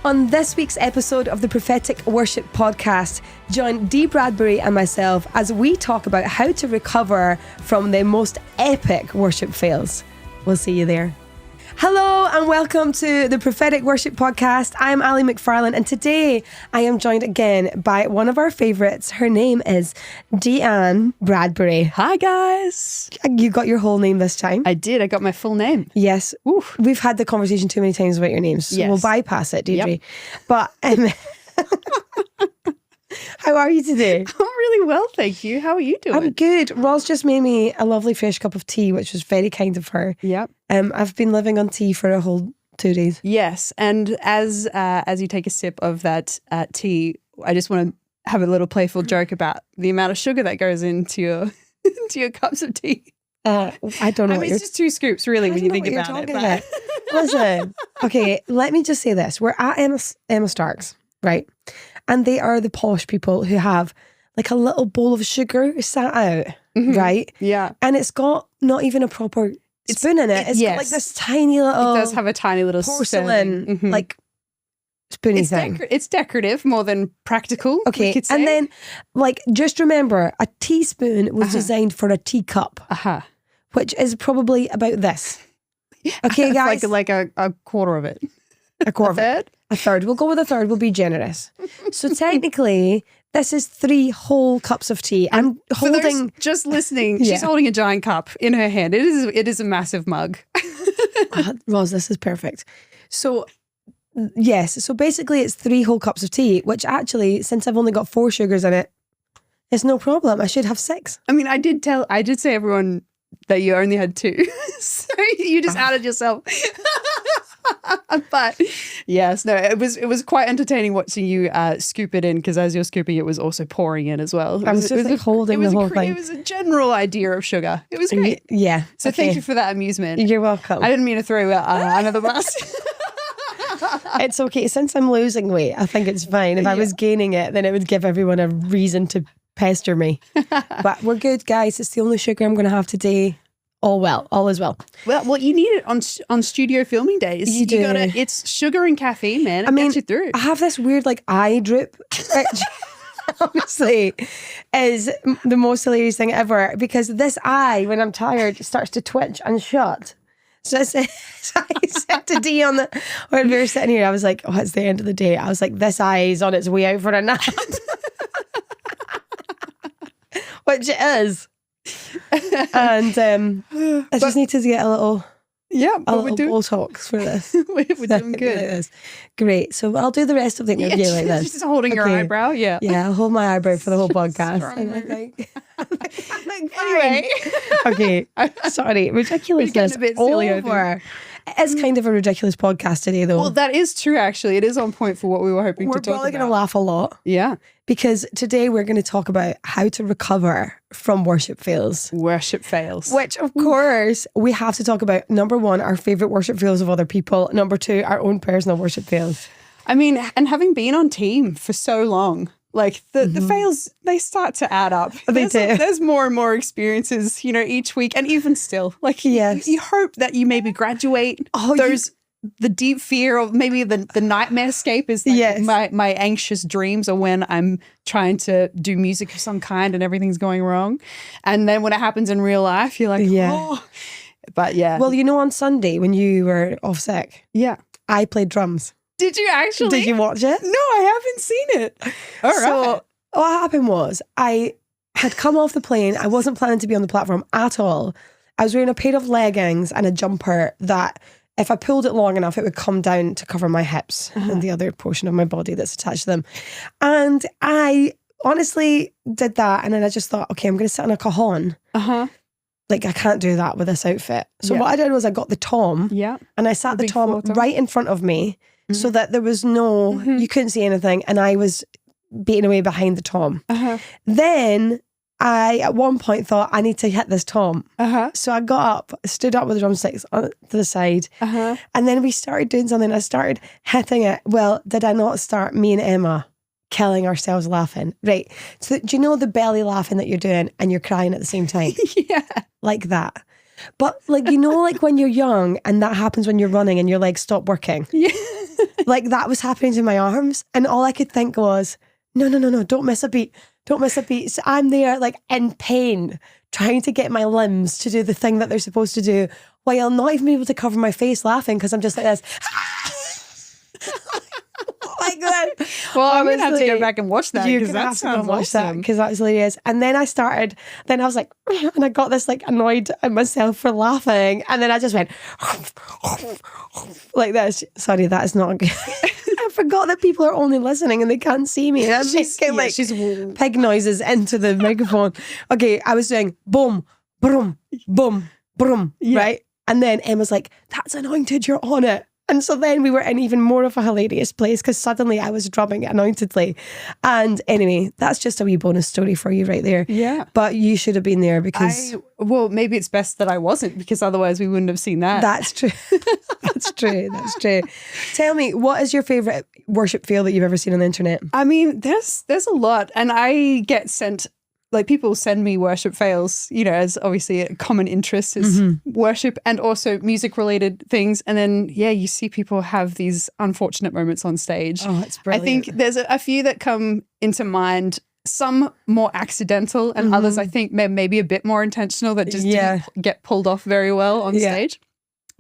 On this week's episode of the Prophetic Worship Podcast, join Dee Bradbery and myself as we talk about how to recover from the most epic worship fails. We'll see you there. Hello and welcome to the Prophetic Worship Podcast. I'm Ali McFarlane and today I am joined again by one of our favourites. Her name is Dee Bradbery. Hi guys. You got your whole name this time? I did. I got my full name. Yes. Oof. We've had the conversation too many times about your names, so we'll bypass it, Deirdre. Yep. But how are you today? I'm really well, thank you. How are you doing? I'm good. Roz just made me a lovely fresh cup of tea, which was very kind of her. Yep. I've been living on tea for a whole 2 days. Yes, and as you take a sip of that tea, I just want to have a little playful joke about the amount of sugar that goes into your into your cups of tea. I don't know. I mean, it's just 2 scoops, really, when you think about it. Listen, okay, let me just say this: we're at Emma Stark's, right? And they are the posh people who have like a little bowl of sugar sat out, right? Yeah. And it's got not even a proper spoon in it. It's got like this tiny little... It does have a tiny little porcelain, like spoony thing. It's decorative more than practical. Okay. And then like, just remember, a teaspoon was designed for a teacup, which is probably about this. Okay, guys? like a quarter of it. A quarter of it. A third. We'll go with a third. We'll be generous. So technically, this is 3 whole cups of tea. I'm holding... just listening, she's holding a giant cup in her hand. It is a massive mug. Roz, this is perfect. So, yes. So basically, it's 3 whole cups of tea, which actually, since I've only got 4 sugars in it, it's no problem. I should have 6. I mean, I did say everyone that you only had 2. So you just outed yourself. But yes, no, it was quite entertaining watching you scoop it in, because as you're scooping, it was also pouring in as well. I was just holding the whole thing. It was a general idea of sugar. It was great. Yeah. So thank you for that amusement. You're welcome. I didn't mean to throw you under the bus. It's okay. Since I'm losing weight, I think it's fine. If I was gaining it, then it would give everyone a reason to pester me. But we're good, guys. It's the only sugar I'm going to have today. All is well. Well, you need it on studio filming days. You do. It's sugar and caffeine, man. It gets you through. I have this weird eye drip, which honestly is the most hilarious thing ever, because this eye, when I'm tired, starts to twitch and shut. So I said to Dee when we were sitting here, I was like, oh, it's the end of the day. I was like, this eye is on its way out for a nap. Which it is. And I just need to get a little Botox for this. We're doing good. Great. So I'll do the rest of the interview like this. Just holding your eyebrow. Yeah. I'll hold my eyebrow for the whole podcast. Anyway. Okay. Sorry. Ridiculousness a bit silly, over. It's kind of a ridiculous podcast today, though. Well, that is true, actually. It is on point for what we were hoping to talk about. We're probably going to laugh a lot. Yeah. Because today we're going to talk about how to recover from worship fails. Worship fails. Which, of course, we have to talk about. Number 1, our favourite worship fails of other people. Number 2, our own personal worship fails. I mean, and having been on team for so long, like the fails, they start to add up. There's more and more experiences, each week. And even still, like, you hope that you maybe graduate the deep fear of maybe the nightmare escape is like my anxious dreams, or when I'm trying to do music of some kind and everything's going wrong. And then when it happens in real life, you're like, oh. But yeah. Well, on Sunday when you were off sick, I played drums. Did you actually? Did you watch it? No, I haven't seen it. All right. So what happened was I had come off the plane. I wasn't planning to be on the platform at all. I was wearing a pair of leggings and a jumper that if I pulled it long enough, it would come down to cover my hips and the other portion of my body that's attached to them. And I honestly did that. And then I just thought, okay, I'm going to sit on a cajon. Like, I can't do that with this outfit. So what I did was I got the tom and I sat the tom right in front of me so that there was no, you couldn't see anything. And I was beating away behind the tom. Then I, at one point, thought, I need to hit this tom. So I got up, stood up with the drumsticks to the side, and then we started doing something. I started hitting it. Well, did I not start, me and Emma, killing ourselves laughing? Right. So do you know the belly laughing that you're doing and you're crying at the same time? Like that. But like, like when you're young and that happens when you're running and your legs stop working. like that was happening to my arms. And all I could think was, no, don't miss a beat. Don't miss a beat. So I'm there like in pain, trying to get my limbs to do the thing that they're supposed to do, while not even able to cover my face laughing because I'm just like this. Like that. Well, I'm going to have to go back and watch that because that sounds awesome. Because that's hilarious. And then I was like, and I got this like annoyed at myself for laughing. And then I just went like this. Sorry, that is not good. I forgot that people are only listening and they can't see me. And I'm making pig noises into the microphone. Okay, I was doing boom, boom, boom, boom, right? And then Emma's like, that's anointed, you're on it. And so then we were in even more of a hilarious place because suddenly I was drumming anointedly. And anyway, that's just a wee bonus story for you right there. Yeah. But you should have been there because... Well, maybe it's best that I wasn't because otherwise we wouldn't have seen that. That's true. That's true. Tell me, what is your favourite worship fail that you've ever seen on the internet? I mean, there's a lot. And I get sent... Like people send me worship fails, as obviously a common interest is worship and also music related things. And then, you see people have these unfortunate moments on stage. Oh, it's brilliant. I think there's a few that come into mind, some more accidental and others I think maybe a bit more intentional that just didn't get pulled off very well on stage.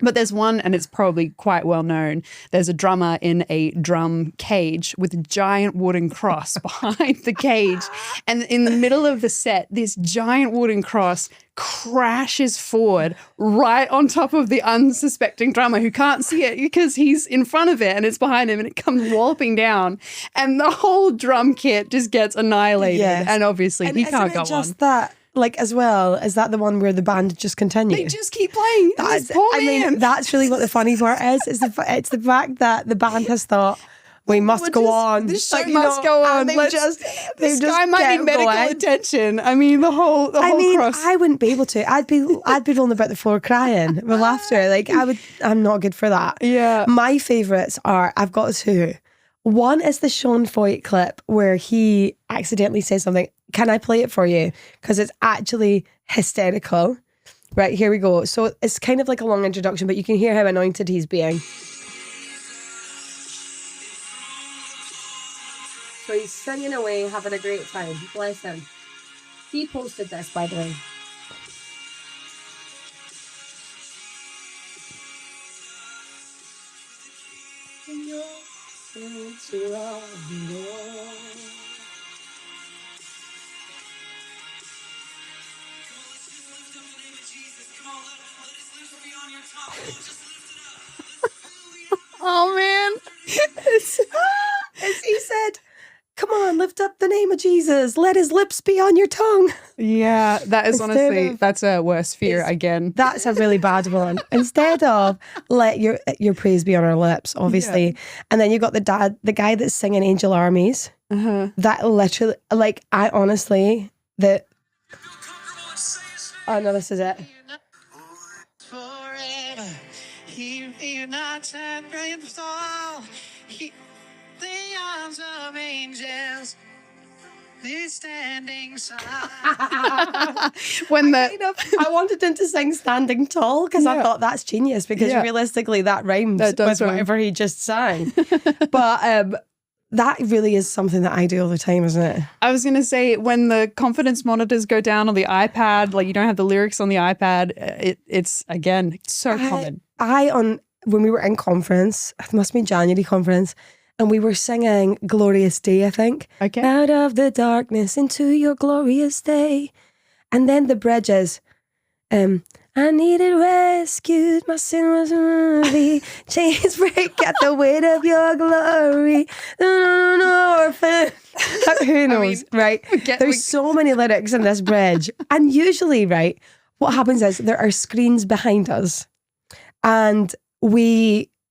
But there's one, and it's probably quite well known. There's a drummer in a drum cage with a giant wooden cross behind the cage. And in the middle of the set, this giant wooden cross crashes forward right on top of the unsuspecting drummer who can't see it because he's in front of it and it's behind him and it comes walloping down. And the whole drum kit just gets annihilated. Yes. And obviously he can't go on. Just that. Like as well, is that the one where the band just continue? They just keep playing. That's really what the funny part is. It's the fact that the band has thought we must go on. This show must go on. This guy might need medical attention. I mean, the whole cross. I wouldn't be able to. I'd be rolling about the floor crying with laughter. Like I'm not good for that. Yeah. My favourites are. I've got two. One is the Sean Foyt clip where he accidentally says something. Can I play it for you? Because it's actually hysterical. Right, here we go. So it's kind of like a long introduction, but you can hear how anointed he's being. So he's singing away, having a great time. Bless him. He posted this, by the way. Oh man. As he said, come on, lift up the name of Jesus. Let his lips be on your tongue. Yeah, that is honestly, that's a worse fear again. That's a really bad one. Instead of let your praise be on our lips, obviously. Yeah. And then you got the guy that's singing Angel Armies. That literally, like, I honestly, oh no, this is it. The arms of angels, they're standing side. I wanted him to sing Standing Tall because I thought that's genius because realistically that rhymes with whatever he just sang. But that really is something that I do all the time, isn't it? I was going to say, when the confidence monitors go down on the iPad, like you don't have the lyrics on the iPad, it's again, so common. When we were in conference, it must have been January conference, and we were singing Glorious Day, I think. Okay. Out of the darkness into your glorious day. And then the bridge is, I needed rescued, my sin was worthy. Chains break at the weight of your glory. No, orphan. Who knows, right? There's so many lyrics in this bridge. And usually, right, what happens is there are screens behind us. And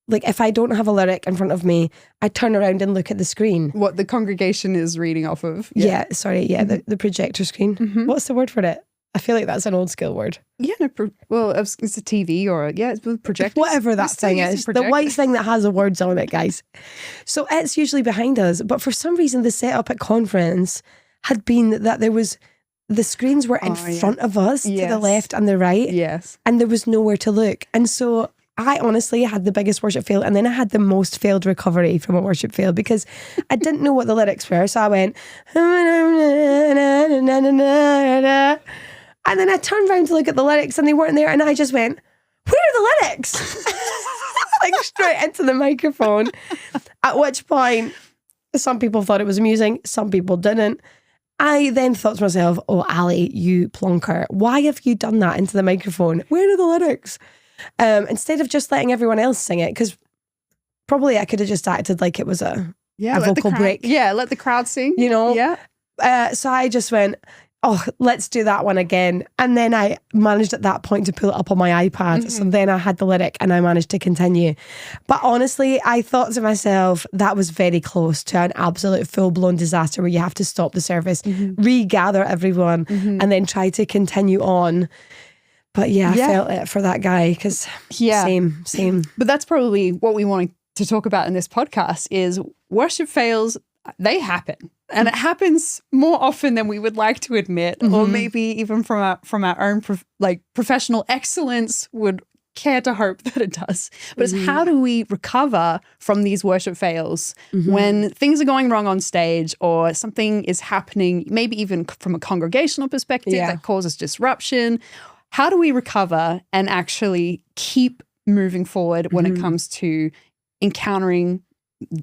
if I don't have a lyric in front of me, I turn around and look at the screen. What the congregation is reading off of. The projector screen. Mm-hmm. What's the word for it? I feel like that's an old school word. Yeah, it's a TV or it's a projector. Whatever that thing is. The white thing that has the words on it, guys. So it's usually behind us. But for some reason, the setup at conference had been that the screens were in front of us to the left and the right. Yes. And there was nowhere to look. And so I honestly had the biggest worship fail, and then I had the most failed recovery from a worship fail because I didn't know what the lyrics were. So I went, and then I turned around to look at the lyrics and they weren't there. And I just went, where are the lyrics? Like straight into the microphone. At which point, some people thought it was amusing, some people didn't. I then thought to myself, oh, Ali, you plonker, why have you done that into the microphone? Where are the lyrics? Instead of just letting everyone else sing it, because probably I could have just acted like it was a vocal break. Yeah, let the crowd sing. You know? Yeah. So I just went, oh, let's do that one again. And then I managed at that point to pull it up on my iPad. Mm-hmm. So then I had the lyric and I managed to continue. But honestly, I thought to myself, that was very close to an absolute full-blown disaster where you have to stop the service, regather everyone, and then try to continue on. But I felt it for that guy because same. But that's probably what we want to talk about in this podcast is worship fails. They happen. And it happens more often than we would like to admit, or maybe even from our own professional excellence would care to hope that it does. But it's how do we recover from these worship fails when things are going wrong on stage or something is happening, maybe even from a congregational perspective that causes disruption. How do we recover and actually keep moving forward when it comes to encountering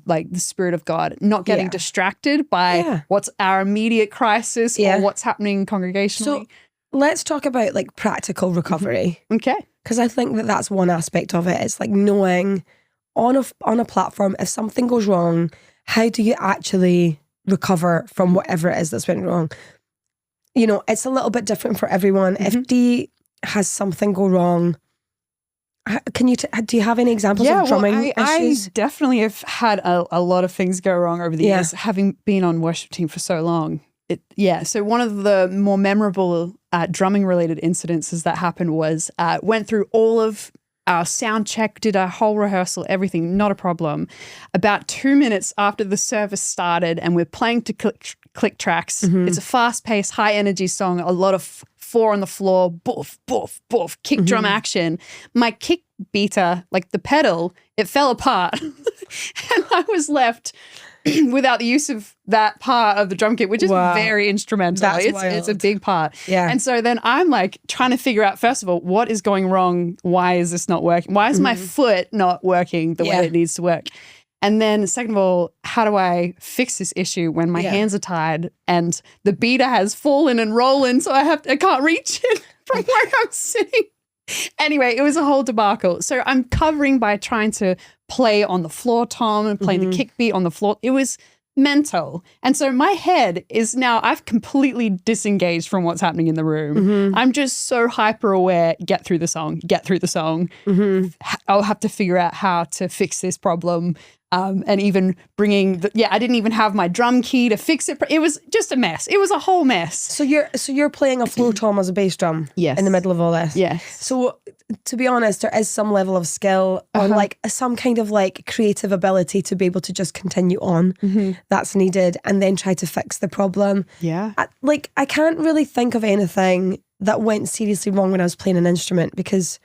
like the Spirit of God, not getting distracted by what's our immediate crisis or what's happening congregationally? So let's talk about like practical recovery. Okay. Because I think that that's one aspect of it. It's like knowing on a platform, if something goes wrong, how do you actually recover from whatever it is that's went wrong? You know, it's a little bit different for everyone. If Dee has something go wrong, do you have any examples of drumming issues? I definitely have had a lot of things go wrong over the years, having been on worship team for so long. So one of the more memorable drumming related incidences that happened was went through all of our sound check, did a whole rehearsal, everything, not a problem. About 2 minutes after the service started and we're playing to click tracks, it's a fast paced, high energy song, a lot of 4 on the floor, boof, boof, boof, kick drum action. My kick beater, like the pedal, it fell apart. And I was left without the use of that part of the drum kit, which is very instrumental. It's a big part. Yeah. And so then I'm like trying to figure out, first of all, what is going wrong? Why is this not working? Why is my foot not working the way it needs to work? And then second of all, how do I fix this issue when my hands are tied and the beater has fallen and rollen, so I can't reach it from where I'm sitting? Anyway, it was a whole debacle. So I'm covering by trying to play on the floor tom and playing the kick beat on the floor. It was mental. And so my head is now, I've completely disengaged from what's happening in the room. I'm just so hyper aware, get through the song. I'll have to figure out how to fix this problem. And even bringing I didn't even have my drum key to fix it. It was just a mess. It was a whole mess. So you're playing a floor tom as a bass drum in the middle of all this. Yes. So to be honest, there is some level of skill or like some kind of like creative ability to be able to just continue on that's needed and then try to fix the problem. Yeah. I can't really think of anything that went seriously wrong when I was playing an instrument because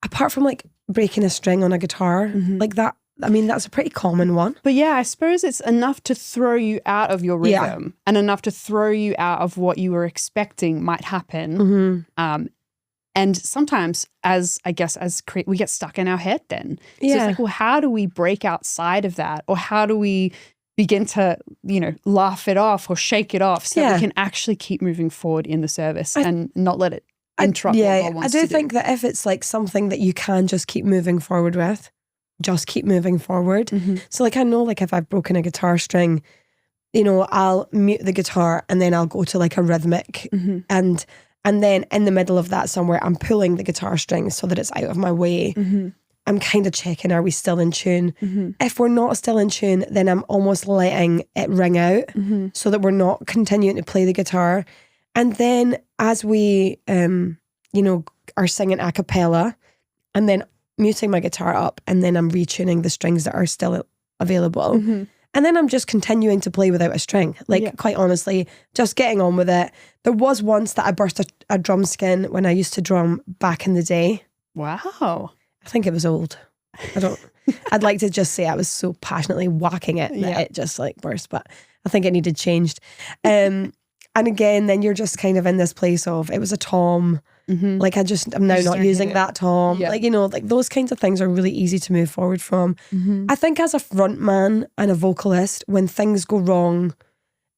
apart from like breaking a string on a guitar, like that, I mean, that's a pretty common one. But I suppose it's enough to throw you out of your rhythm and enough to throw you out of what you were expecting might happen. And sometimes we get stuck in our head then. So it's like, well, how do we break outside of that? Or how do we begin to, laugh it off or shake it off so that we can actually keep moving forward in the service and not let it interrupt what God wants to do? I do think that if it's like something that you can just keep moving forward with, just keep moving forward. So like I know like if I've broken a guitar string, I'll mute the guitar and then I'll go to like a rhythmic and then in the middle of that somewhere I'm pulling the guitar string so that it's out of my way. I'm kind of checking, are we still in tune? If we're not still in tune, then I'm almost letting it ring out so that we're not continuing to play the guitar. And then as we are singing a cappella and then muting my guitar up and then I'm retuning the strings that are still available. And then I'm just continuing to play without a string. Quite honestly, just getting on with it. There was once that I burst a drum skin when I used to drum back in the day. Wow. I think it was old. I'd like to just say I was so passionately whacking it that it just like burst, but I think it needed changed. And again, then you're just kind of in this place of, it was a tom. Like I'm now not using that tom. Like, you know, like those kinds of things are really easy to move forward from. I think as a front man and a vocalist, when things go wrong,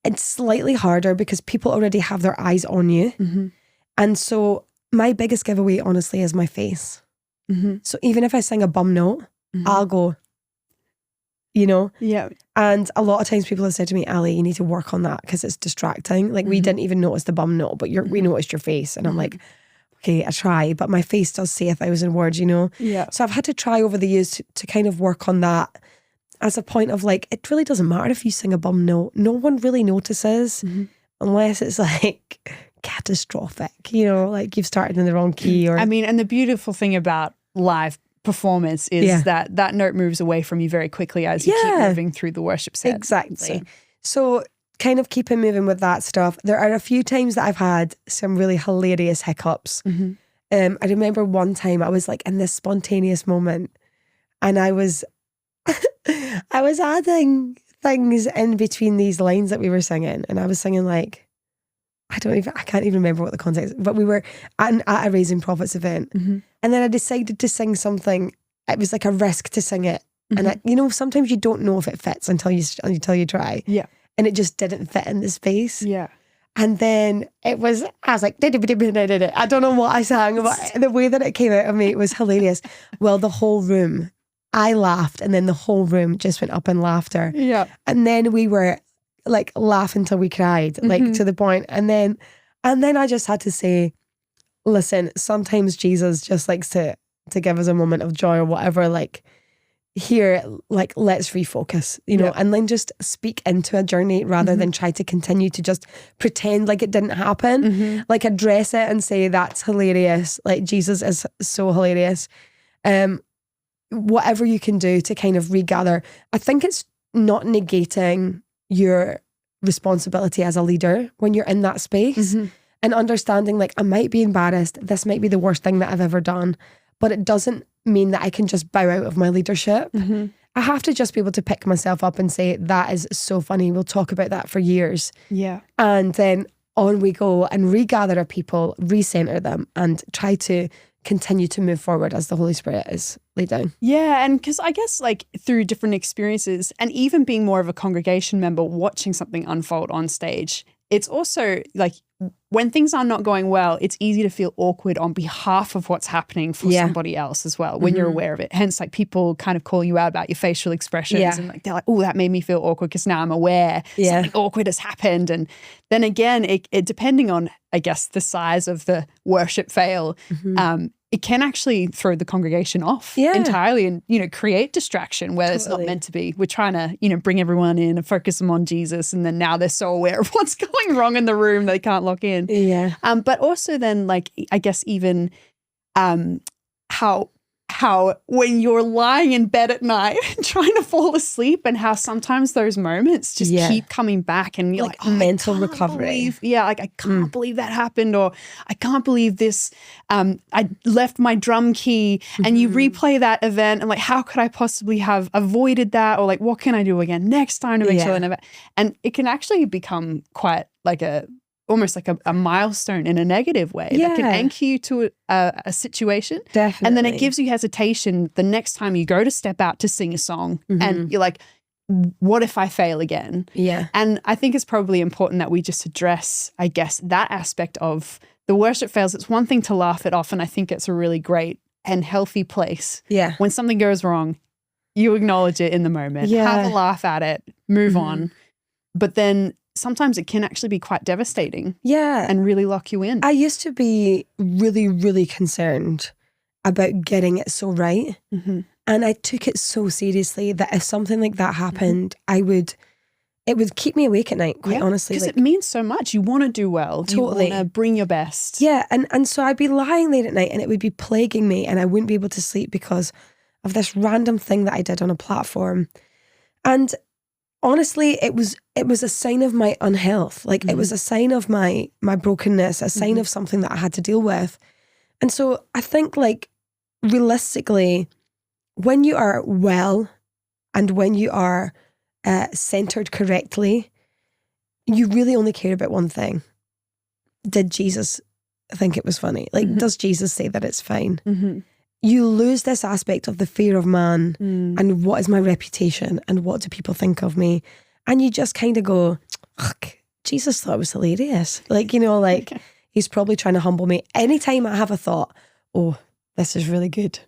it's slightly harder because people already have their eyes on you. And so my biggest giveaway, honestly, is my face. So even if I sing a bum note, I'll go, you know? Yeah. And a lot of times people have said to me, Ali, you need to work on that because it's distracting. Like we didn't even notice the bum note, but we noticed your face. And I'm like, okay, I try, but my face does say 1,000 words, you know? Yeah. So I've had to try over the years to kind of work on that as a point of like, it really doesn't matter if you sing a bum note. No one really notices unless it's like catastrophic, you know, like you've started in the wrong key or... I mean, and the beautiful thing about live performance is that note moves away from you very quickly as you keep moving through the worship set. Exactly. So kind of keeping moving with that stuff. There are a few times that I've had some really hilarious hiccups. I remember one time I was like in this spontaneous moment and I was adding things in between these lines that we were singing, and I was singing like, I can't even remember what the context, but we were at a Raising Prophets event. And then I decided to sing something. It was like a risk to sing it. And you know, sometimes you don't know if it fits until you try. Yeah. And it just didn't fit in the space. Yeah. And then I was like, I don't know what I sang, but the way that it came out of me, it was hilarious. Well, the whole room, I laughed, and then the whole room just went up in laughter. Yeah. And then we were like laughing till we cried, like to the point. And then I just had to say, listen, sometimes Jesus just likes to give us a moment of joy or whatever, like here, like let's refocus, you know, and then just speak into a journey rather than try to continue to just pretend like it didn't happen, like address it and say that's hilarious, like Jesus is so hilarious. Whatever you can do to kind of regather. I think it's not negating your responsibility as a leader when you're in that space and understanding like I might be embarrassed, this might be the worst thing that I've ever done, but it doesn't mean that I can just bow out of my leadership. I have to just be able to pick myself up and say that is so funny, we'll talk about that for years. And then on we go and regather our people, recenter them, and try to continue to move forward as the Holy Spirit is laid down. Yeah, and because I guess like through different experiences and even being more of a congregation member watching something unfold on stage, it's also like when things are not going well, it's easy to feel awkward on behalf of what's happening for somebody else as well when you're aware of it. Hence like people kind of calling you out about your facial expressions and like they're like, oh, that made me feel awkward because now I'm aware something awkward has happened. And then again, it depending on, I guess, the size of the worship fail, it can actually throw the congregation off entirely and, you know, create distraction where it's not meant to be. We're trying to, you know, bring everyone in and focus them on Jesus. And then now they're so aware of what's going wrong in the room, they can't lock in. But also then like, I guess even how when you're lying in bed at night trying to fall asleep and how sometimes those moments just keep coming back and you're like oh, mental recovery. Like I can't believe that happened, or I can't believe this, I left my drum key, and you replay that event and like how could I possibly have avoided that, or like what can I do again next time to make sure I never, and it can actually become quite like almost like a milestone in a negative way that can anchor you to a situation. Definitely. And then it gives you hesitation the next time you go to step out to sing a song and you're like, what if I fail again? And I think it's probably important that we just address, I guess, that aspect of the worship fails. It's one thing to laugh it off, and I think it's a really great and healthy place. When something goes wrong, you acknowledge it in the moment, have a laugh at it, move on. But then sometimes it can actually be quite devastating and really lock you in. I used to be really, really concerned about getting it so right. And I took it so seriously that if something like that happened, it would keep me awake at night, quite honestly. Because it means so much. You want to do well. Totally. You want to bring your best. And so I'd be lying late at night and it would be plaguing me and I wouldn't be able to sleep because of this random thing that I did on a platform. And honestly, it was a sign of my unhealth. Like it was a sign of my brokenness, a sign of something that I had to deal with. And so I think like realistically, when you are well and when you are centered correctly, you really only care about one thing. Did Jesus think it was funny? Like, does Jesus say that it's fine? You lose this aspect of the fear of man and what is my reputation and what do people think of me? And you just kind of go, Jesus thought it was hilarious. Like, you know, like he's probably trying to humble me. Anytime I have a thought, oh, this is really good,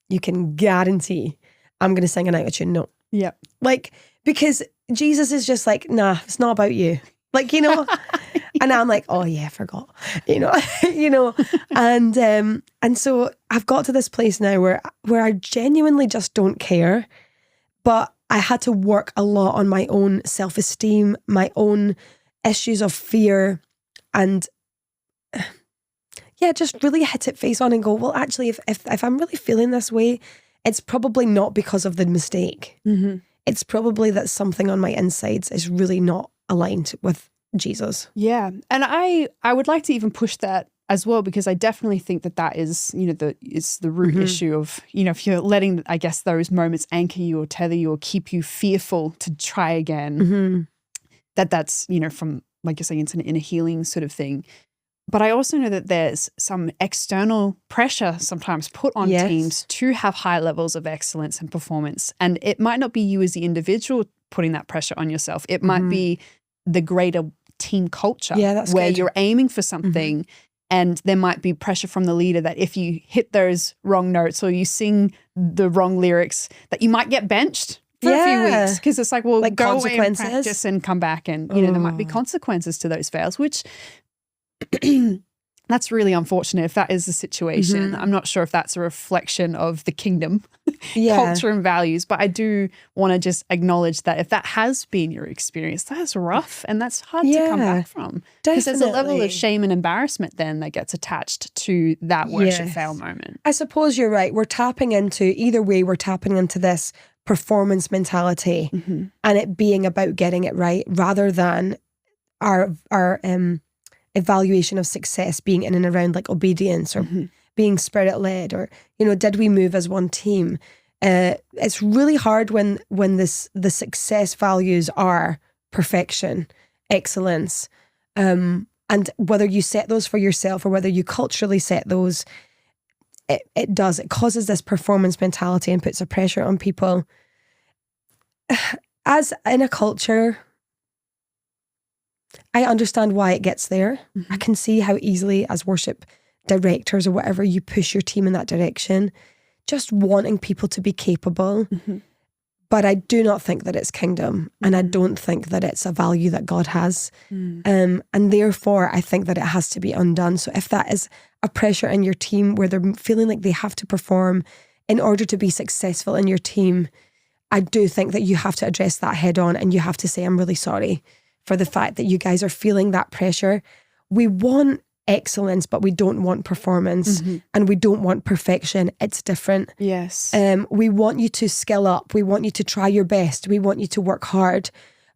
you can guarantee I'm going to sing an out-of-tune note. Yeah. Like, because Jesus is just like, nah, it's not about you. Like, you know, and I'm like, oh yeah, I forgot, you know, and so I've got to this place now where I genuinely just don't care, but I had to work a lot on my own self-esteem, my own issues of fear, and just really hit it face on and go, well, actually, if I'm really feeling this way, it's probably not because of the mistake. It's probably that something on my insides is really not aligned with Jesus. Yeah. And I would like to even push that as well, because I definitely think that is, you know, is the root issue of, you know, if you're letting, I guess, those moments anchor you or tether you or keep you fearful to try again, that's, you know, from, like you're saying, it's an inner healing sort of thing. But I also know that there's some external pressure sometimes put on teams to have high levels of excellence and performance. And it might not be you as the individual putting that pressure on yourself. It might be the greater team culture where you're aiming for something and there might be pressure from the leader that if you hit those wrong notes or you sing the wrong lyrics, that you might get benched for a few weeks, because it's like, well, like go away and practice and come back, and you know there might be consequences to those fails, which that's really unfortunate if that is the situation. I'm not sure if that's a reflection of the kingdom culture and values, but I do want to just acknowledge that if that has been your experience, that's rough and that's hard to come back from. Because there's a level of shame and embarrassment then that gets attached to that worship fail moment. I suppose you're right. We're tapping into this performance mentality and it being about getting it right rather than our evaluation of success being in and around like obedience or being spirit-led, or, you know, did we move as one team? It's really hard when the success values are perfection, excellence, and whether you set those for yourself or whether you culturally set those, it causes this performance mentality and puts a pressure on people. As in a culture, I understand why it gets there. I can see how easily as worship directors or whatever you push your team in that direction, just wanting people to be capable. But I do not think that it's kingdom, and I don't think that it's a value that God has. And therefore, I think that it has to be undone. So if that is a pressure in your team where they're feeling like they have to perform in order to be successful in your team, I do think that you have to address that head on, and you have to say, I'm really sorry for the fact that you guys are feeling that pressure. We want excellence, but we don't want performance, and we don't want perfection. It's different. Yes. We want you to skill up. We want you to try your best. We want you to work hard,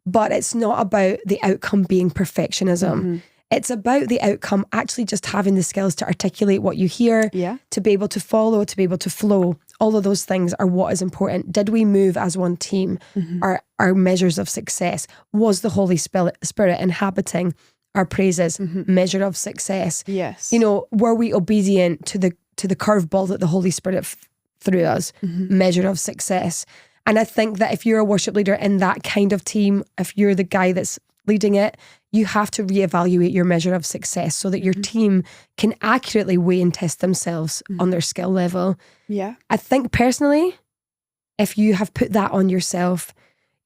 but it's not about the outcome being perfectionism. It's about the outcome actually just having the skills to articulate what you hear, to be able to follow, to be able to flow. All of those things are what is important. Did we move as one team? Our measures of success. Was the Holy Spirit inhabiting our praises? Measure of success. Yes. You know, were we obedient to the curveball that the Holy Spirit threw us? Measure of success. And I think that if you're a worship leader in that kind of team, if you're the guy that's leading it, you have to reevaluate your measure of success so that your team can accurately weigh and test themselves on their skill level. Yeah. I think personally, if you have put that on yourself,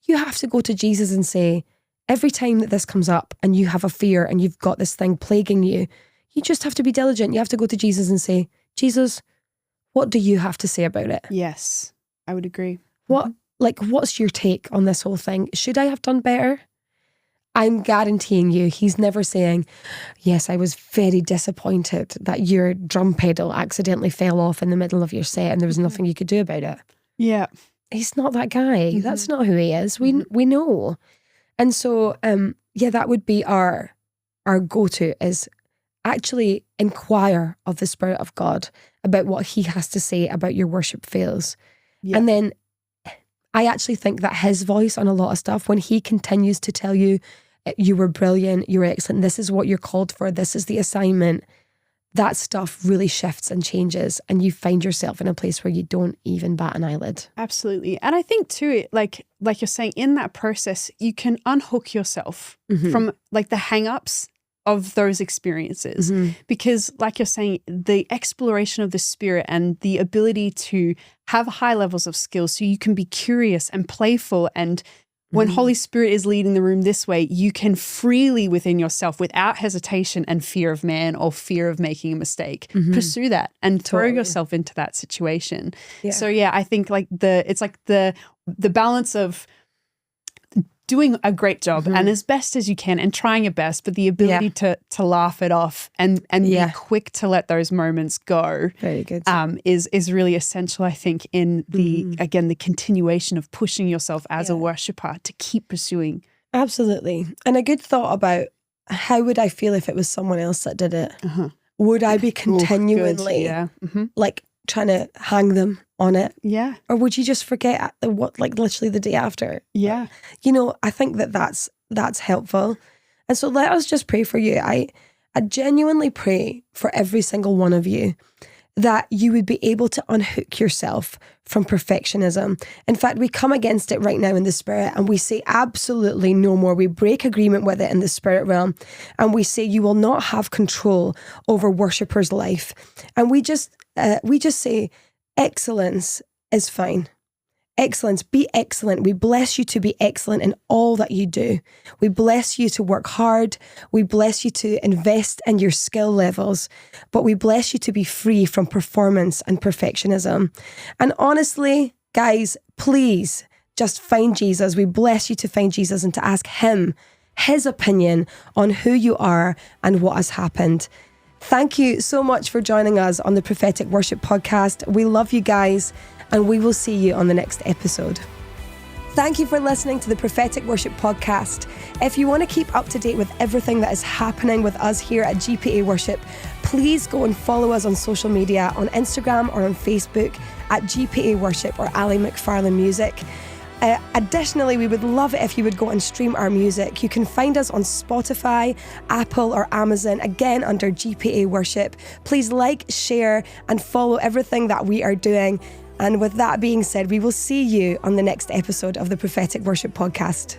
you have to go to Jesus and say, every time that this comes up and you have a fear and you've got this thing plaguing you, you just have to be diligent. You have to go to Jesus and say, Jesus, what do you have to say about it? Yes, I would agree. What's your take on this whole thing? Should I have done better? I'm guaranteeing you, he's never saying, yes, I was very disappointed that your drum pedal accidentally fell off in the middle of your set and there was nothing you could do about it. Yeah. He's not that guy. That's not who he is. We know. And so, that would be our go-to, is actually inquire of the Spirit of God about what he has to say about your worship fails. Yeah. And then I actually think that his voice on a lot of stuff, when he continues to tell you, you were brilliant, you were excellent, this is what you're called for, this is the assignment, that stuff really shifts and changes, and you find yourself in a place where you don't even bat an eyelid. Absolutely. And I think too, like you're saying, in that process, you can unhook yourself from like the hang-ups of those experiences. Because like you're saying, the exploration of the Spirit and the ability to have high levels of skill, so you can be curious and playful, and when Holy Spirit is leading the room this way, you can freely within yourself, without hesitation and fear of man or fear of making a mistake, pursue that and throw yourself into that situation. Yeah. So yeah, I think like it's like the balance of doing a great job and as best as you can and trying your best, but the ability to laugh it off and be quick to let those moments go. Very good. Is really essential, I think, in the again, the continuation of pushing yourself as a worshiper to keep pursuing. Absolutely. And a good thought about how would I feel if it was someone else that did it? Would I be continually like trying to hang them on it? Yeah. Or would you just forget literally the day after? Yeah. You know, I think that's helpful. And so let us just pray for you. I genuinely pray for every single one of you that you would be able to unhook yourself from perfectionism. In fact, we come against it right now in the Spirit and we say absolutely no more. We break agreement with it in the Spirit realm and we say you will not have control over worshippers' life. And we just say excellence is fine. Excellence, be excellent. We bless you to be excellent in all that you do. We bless you to work hard. We bless you to invest in your skill levels, but we bless you to be free from performance and perfectionism. And honestly, guys, please just find Jesus. We bless you to find Jesus and to ask him his opinion on who you are and what has happened. Thank you so much for joining us on the Prophetic Worship Podcast. We love you guys, and we will see you on the next episode. Thank you for listening to the Prophetic Worship Podcast. If you want to keep up to date with everything that is happening with us here at GPA Worship, please go and follow us on social media, on Instagram or on Facebook at GPA Worship or Ali McFarlane Music. Additionally, we would love it if you would go and stream our music. You can find us on Spotify, Apple or Amazon, again under GPA Worship. Please like, share and follow everything that we are doing. And with that being said, we will see you on the next episode of the Prophetic Worship Podcast.